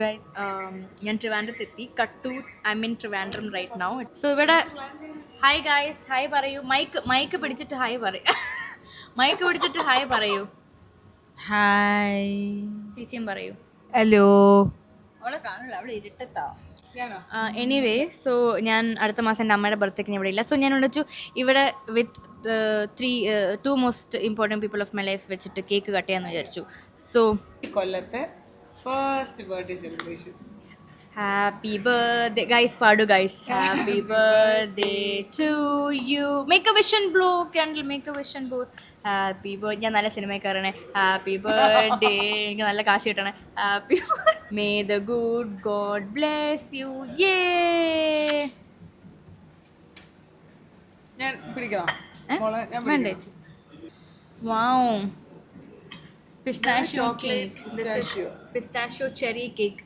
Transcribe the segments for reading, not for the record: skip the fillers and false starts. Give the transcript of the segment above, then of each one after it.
Guys, ഞാൻ ട്രിവാൻഡ്രത്തെത്തി. കട്ടൂർ. I mean Trivandrum right now. So ഇവിടെ ഹായ് ഗായ്സ്, ഹായ് പറയൂ. മൈക്ക് പിടിച്ചിട്ട് ഹായ് പറയൂ. മൈക്ക് പിടിച്ചിട്ട് ഹായ് പറയൂ. ഹായ്. ചേച്ചിയും പറയൂ. ഹലോ. അവളെ കാണില്ല, അവിടെ ഇരുട്ടത്താ. എനിവേ, സോ ഞാൻ അടുത്ത മാസം എൻ്റെ അമ്മയുടെ ബർത്ത്ഡേക്ക് ഇവിടെ ഇല്ല. സോ ഞാൻ വിളിച്ചു ഇവിടെ വിത്ത് 2 most important people of my life വെച്ചിട്ട് കേക്ക് കട്ട് ചെയ്യാമെന്ന് വിചാരിച്ചു. സോ കൊല്ലത്തെ first birthday celebration. Happy birthday, guys, പാടു guys. Happy birthday to you. Make a wish and blow candle. Make a wish and blow. Happy birthday. ഞാൻ നല്ല സിനിമക്കാരാണ്. Happy birthday. എനിക്ക് നല്ല കാശ് കിട്ടണേ. Happy birthday. May the good God bless you. Yay. ഞാൻ പിടിക്കണം. വേണ്ട ചേച്ചി. Wow. Pistachio cake. Pistachio cherry cake.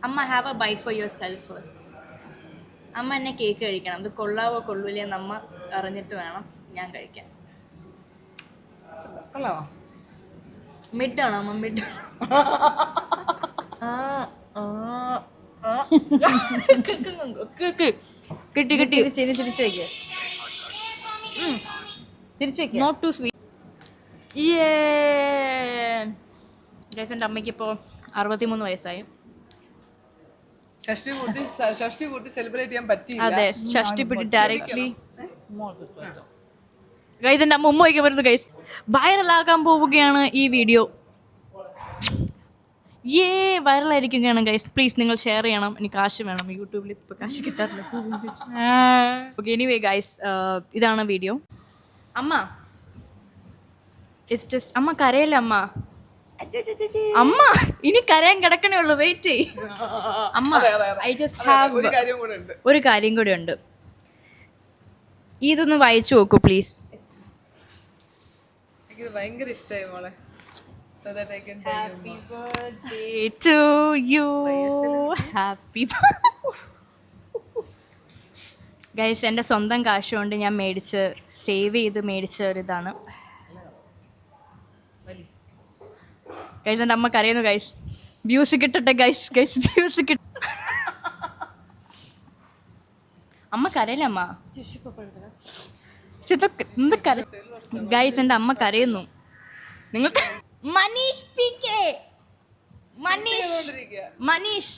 അമ്മ have a bite for yourself first. അമ്മ എന്നെ കേക്ക് കഴിക്കണം. അത് കൊള്ളാവോ കൊള്ളൂലേ എന്ന് അമ്മ അറിഞ്ഞിട്ട് വേണം ഞാൻ കഴിക്കാൻ. മിഡാണോ അമ്മ? മിഡ്. കിട്ടി കിട്ടി. തിരിച്ചു വെക്കേ. തിരിച്ചു വെക്കേ. Not too sweet. എൻ്റെ അമ്മയ്ക്ക് ഇപ്പോൾ 63 വയസ്സായി. ഷഷ്ടി കൂട്ടി സെലിബ്രേറ്റ് ചെയ്യാൻ പറ്റില്ല. അതെ, ഷഷ്ടി പിടി ഡയറക്ട്ലി. ഗൈസ്, എൻ്റെ അമ്മ വയ്ക്കാൻ വരുന്നു. ഗൈസ്, വൈറലാകാൻ പോവുകയാണ് ഈ വീഡിയോ. വൈറലായിരിക്കുകയാണ് ഗൈസ്. പ്ലീസ് നിങ്ങൾ ഷെയർ ചെയ്യണം. എനിക്ക് കാശ് വേണം. യൂട്യൂബിൽ ഇപ്പോൾ കാശ് കിട്ടാറില്ല. ഓക്കെ, എനിവേ ഗൈസ്, ഇതാണ് വീഡിയോ. അമ്മ ഇറ്റ്സ് ജസ്റ്റ്. അമ്മ കരയല്ലേ അമ്മ? അമ്മ ഇനി കരയാൻ കിടക്കണേ ഉള്ളൂ. വെയിറ്റ് ചെയ് അമ്മ. ഐ ജസ്റ്റ് ഹാവ് ഒരു കാര്യം കൂടെ ഉണ്ട്. ഇതൊന്ന് വായിച്ചു നോക്കൂ പ്ലീസ്. എനിക്ക് ഭയങ്കര ഇഷ്ടമായി മോളെ. Happy birthday to you. Happy guys, എൻ്റെ സ്വന്തം കാശ് കൊണ്ട് ഞാൻ സേവ് ചെയ്ത് മേടിച്ച ഒരിതാണ് ഗൈസ്. എൻ്റെ അമ്മ കരയുന്നു ഗൈസ്. വ്യൂസ് കിട്ടട്ടെ ഗൈസ്. വ്യൂസ് കിട്ട. അമ്മ കരയില്ല അമ്മ. ഗൈസ്, എൻ്റെ അമ്മ കരയുന്നു. നിങ്ങൾക്ക് Manish PK. Manish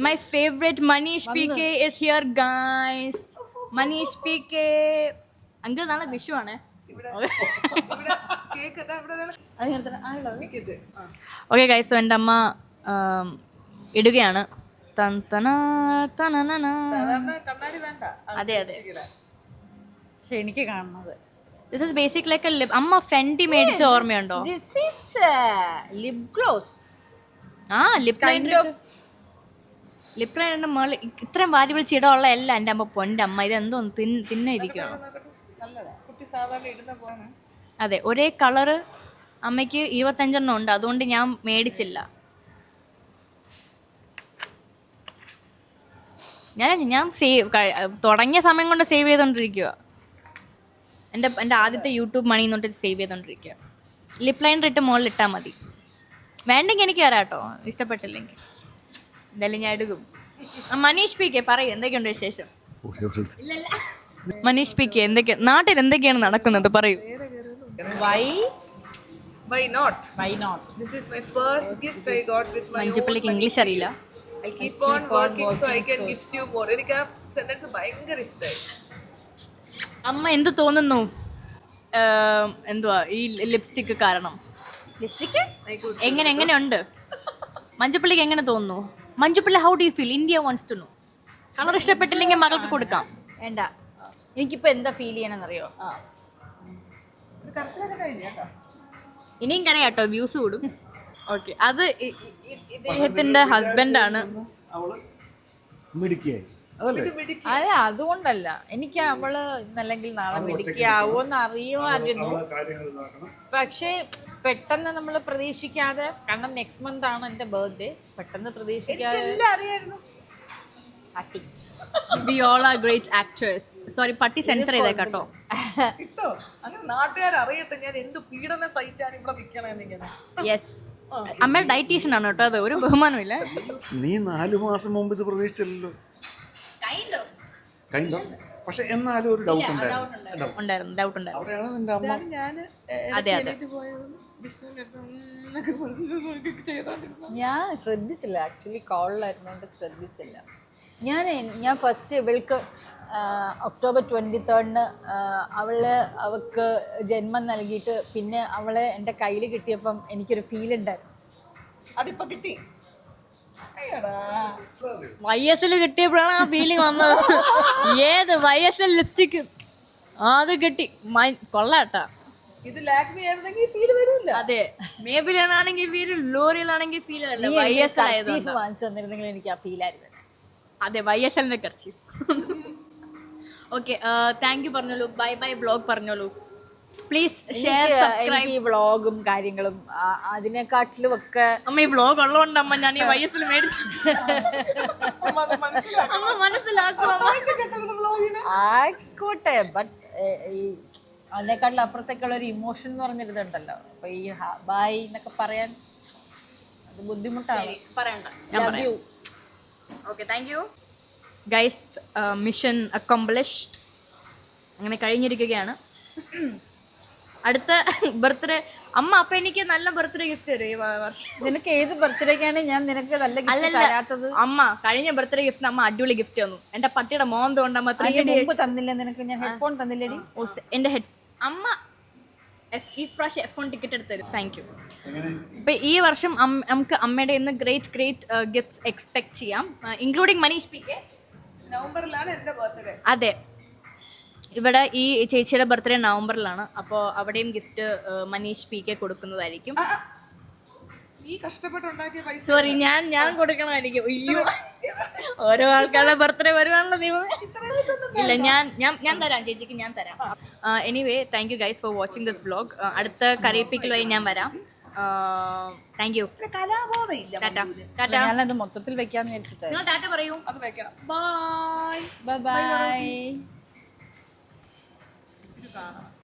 my favorite Manish PK is here guys. Manish PK uncle നാളെ വിഷു ആണ്. ഓക്കെ ഗൈസ്, സോ എൻ്റെ അമ്മ ഇടുകയാണ്. അതെ അതെ, എനിക്ക് കാണുന്നത് this is basic like A lip. അമ്മ ഫെൻഡി മേടിച്ച ഓർമ്മയുണ്ടോ? Lip gloss. ലിപ് ലൈനറിന്റെ മുകളിൽ ഇത്രയും വാരി വിളിച്ച് ഇടമുള്ള എല്ലാം എൻ്റെ അമ്മ പൊൻ്റെ അമ്മ. ഇതെന്തോ തിന്നിരിക്കുകയാണ്. അതെ, ഒരേ കളറ് അമ്മയ്ക്ക് 25 ഉണ്ട്. അതുകൊണ്ട് ഞാൻ മേടിച്ചില്ല. ഞാൻ തുടങ്ങിയ സമയം കൊണ്ട് സേവ് ചെയ്തോണ്ടിരിക്കുക. എൻ്റെ ആദ്യത്തെ യൂട്യൂബ് മണി തൊട്ട് സേവ് ചെയ്തോണ്ടിരിക്കുക. ലിപ് ലൈനർ ഇട്ട് മുകളിൽ ഇട്ടാൽ മതി. വേണ്ടെങ്കിൽ എനിക്ക് തരാം കേട്ടോ, ഇഷ്ടപ്പെട്ടില്ലെങ്കിൽ. എന്തായാലും ഞാൻ എടുക്കും. മനീഷ് PK പറയൂ, എന്തൊക്കെയുണ്ട് വിശേഷം? ഇല്ലല്ല, മനീഷ് PK നാട്ടിൽ എന്തൊക്കെയാണ് നടക്കുന്നത് പറയൂ. Why not? This is my first gift I got with my മഞ്ജുപ്പള്ളിക്ക് ഇംഗ്ലീഷ് അറിയില്ല. I'll keep on working so I can gift you more. എനിക്ക് ആ സെന്റൻസ് ഭയങ്കര ഇഷ്ടമായി. അമ്മ എന്ത് തോന്നുന്നു? എന്തുവാ ഈ ലിപ്സ്റ്റിക്ക് കാരണം? ലിപ്സ്റ്റിക്ക് എങ്ങനെയുണ്ട്? മഞ്ജുപ്പള്ളിക്ക് എങ്ങനെ തോന്നുന്നു? Manjuppalli, how do you feel? India wants to know. Colour ഇഷ്ടപ്പെട്ടില്ലെങ്കിൽ മകൾക്ക് കൊടുക്കാം. വേണ്ട, എനിക്കിപ്പോ എന്താ ഫീൽ ചെയ്യണമെന്നറിയോ? ഇനിയും കരയാട്ടോ, വ്യൂസ് കൂടും. ഓക്കെ, അത് ഇദ്ദേഹത്തിന്റെ ഹസ്ബൻഡാണ്. അതെ, അതുകൊണ്ടല്ല. എനിക്ക് അവള് ഇന്നല്ലെങ്കിൽ നാളെ മിടുക്കിയാവോന്ന് അറിയുമായിരുന്നു. പക്ഷെ പെട്ടെന്ന് നമ്മൾ പ്രതീക്ഷിക്കാതെ, കാരണം നെക്സ്റ്റ് മന്ത് ആണ് എന്റെ ബർത്ത്ഡേ, പെട്ടെന്ന് പ്രതീക്ഷിക്കാതെ പട്ടി. We all are great actors. Sorry, പട്ടി സെൻസർ ചെയ്തേക്കാട്ടോ. നാട്ടുകാർ അറിയട്ടെ ഞാൻ എന്ത് പീഡന സഹിച്ചാണ് ഇവിടെ നിൽക്കണെന്നിങ്ങനെ. യെസ്, അമ്മ ഡയറ്റീഷ്യൻ ആണ് കേട്ടോ, അത് ഒരു ബഹുമാനമില്ല. നീ 4 മാസം മുമ്പ് ഇത് പ്രതീക്ഷിച്ചല്ലോ. Kind of. പക്ഷെ എന്നാലും ഒരു ഡൗട്ട് ഉണ്ടായിരുന്നു. ഉണ്ടായിരുന്നു, ഡൗട്ട് ഉണ്ടായിരുന്നു. അവിടെയാണ് നിന്റെ അമ്മ. അതെ അതെ. ഞാൻ ശ്രദ്ധിച്ചില്ല, ആക്ച്വലി കോളിലായിരുന്നോണ്ട് ശ്രദ്ധിച്ചില്ല. ഞാൻ ഫസ്റ്റ് ഇവൾക്ക് ഒക്ടോബർ 23 അവൾക്ക് ജന്മം നൽകിയിട്ട് പിന്നെ അവളെ എൻ്റെ കയ്യിൽ കിട്ടിയപ്പം എനിക്കൊരു ഫീൽ ഉണ്ടായിരുന്നു. അതിപ്പോ കിട്ടി. YSL കിട്ടിയപ്പോഴാണ് ആ ഫീലിംഗ് വന്നത്. ഏത് YSL ലിപ്സ്റ്റിക് അത് കിട്ടി, കൊള്ളാട്ടാ. ഇത് ലാക്മി ആയിരുന്നെങ്കിൽ ഫീൽ വരില്ല. അതെ, മേബിലാണെങ്കിൽ ഫീൽ, ലോറിയലാണെങ്കിൽ ഫീൽ അല്ല, YSL ആയതുകൊണ്ട്. വാങ്ങിച്ചു തന്നിരുന്നെങ്കിൽ എനിക്ക് ആ ഫീലായിരുന്നു. അതെ, YSLന്റെ കർച്ചി. ഓക്കെ, താങ്ക് യു പറഞ്ഞോളൂ, ബൈ ബൈ ബ്ലോഗ് പറഞ്ഞോളൂ. Please share, subscribe. ഈ വ്ളോഗും കാര്യങ്ങളും അതിനെക്കാട്ടിലും ഒക്കെ അമ്മ ഈ വ്ളോഗ് ഉള്ളതുകൊണ്ട് അമ്മ ഞാൻ ഈ YSL മേടിച്ചു. അമ്മ മനസ്സിലാക്കും. ആയിക്കോട്ടെ, ബട്ട് ഈ അതിനെക്കാട്ടിലും അപ്പുറത്തേക്കുള്ള ഒരു ഇമോഷൻ എന്ന് പറഞ്ഞിരുന്നുണ്ടല്ലോ. അപ്പൊ ഈ ബൈ എന്നൊക്കെ പറയാൻ അത് ബുദ്ധിമുട്ടാണ്. പറയണ്ട, love you. Okay, thank you guys. Mission accomplished. അങ്ങനെ കഴിഞ്ഞിരിക്കുകയാണ്. അടുത്ത ബർത്ത്ഡേ അമ്മ, അപ്പൊ എനിക്ക് നല്ല ബർത്ത്ഡേ ഗിഫ്റ്റ് തരും ഈ വർഷം. നിനക്ക് ഏത് ബർത്ത്ഡേക്കാണ് ഞാൻ നിനക്ക് നല്ല ഗിഫ്റ്റ് തരാത്തത്? അമ്മ കഴിഞ്ഞ ബർത്ത്ഡേ ഗിഫ്റ്റ് അമ്മ അടിപൊളി ഗിഫ്റ്റ് തന്നു. എന്റെ പട്ടിയുടെ മോന്ത കൊണ്ട് അമ്മ 3D മുമ്പ് തന്നില്ല നിനക്ക്? ഞാൻ ഹെഡ്ഫോൺ തന്നില്ലേടി? എന്റെ അമ്മ ഈ പ്രാവശ്യം F1 ടിക്കറ്റ് എടുത്ത് തരും. Thank you. ഇപ്പൊ ഈ വർഷം നമുക്ക് അമ്മയുടെ ഇന്ന് ഗ്രേറ്റ് ഗിഫ്റ്റ് എക്സ്പെക്ട് ചെയ്യാം, ഇൻക്ലൂഡിങ് മനീഷ് പി കെ. നവംബറിലാണ് എന്റെ ബർത്ത്ഡേ. അതെ, ഇവിടെ ഈ ചേച്ചിയുടെ ബർത്ത്ഡേ നവംബറിലാണ്. അപ്പോൾ അവിടെയും ഗിഫ്റ്റ് മനീഷ് പി കെ കൊടുക്കുന്നതായിരിക്കും. നീ കഷ്ടപ്പെട്ടുണ്ടാക്കിയ പൈസ സോറി, ഞാൻ കൊടുക്കണമായിരിക്കും. അയ്യോ, ഓരോ ആൾക്കാരുടെ ബർത്ത്ഡേ വരുവാണല്ലോ ദൈവം. ഇല്ല, ഞാൻ തരാം ചേച്ചിക്ക്, ഞാൻ തരാം. Anyway, thank you guys for watching this vlog. അടുത്ത കറിയിപ്പിക്കൽ വഴി ഞാൻ വരാം. Thank you. കലാബോധമില്ല. ടാറ്റ. ഞാനത് മൊത്തത്തിൽ വെക്കാന്ന് വിചാരിച്ചിട്ടായിരുന്നു. നിങ്ങൾ ടാറ്റ പറയൂ. അത് വെക്കാം. ബൈ. Bye by.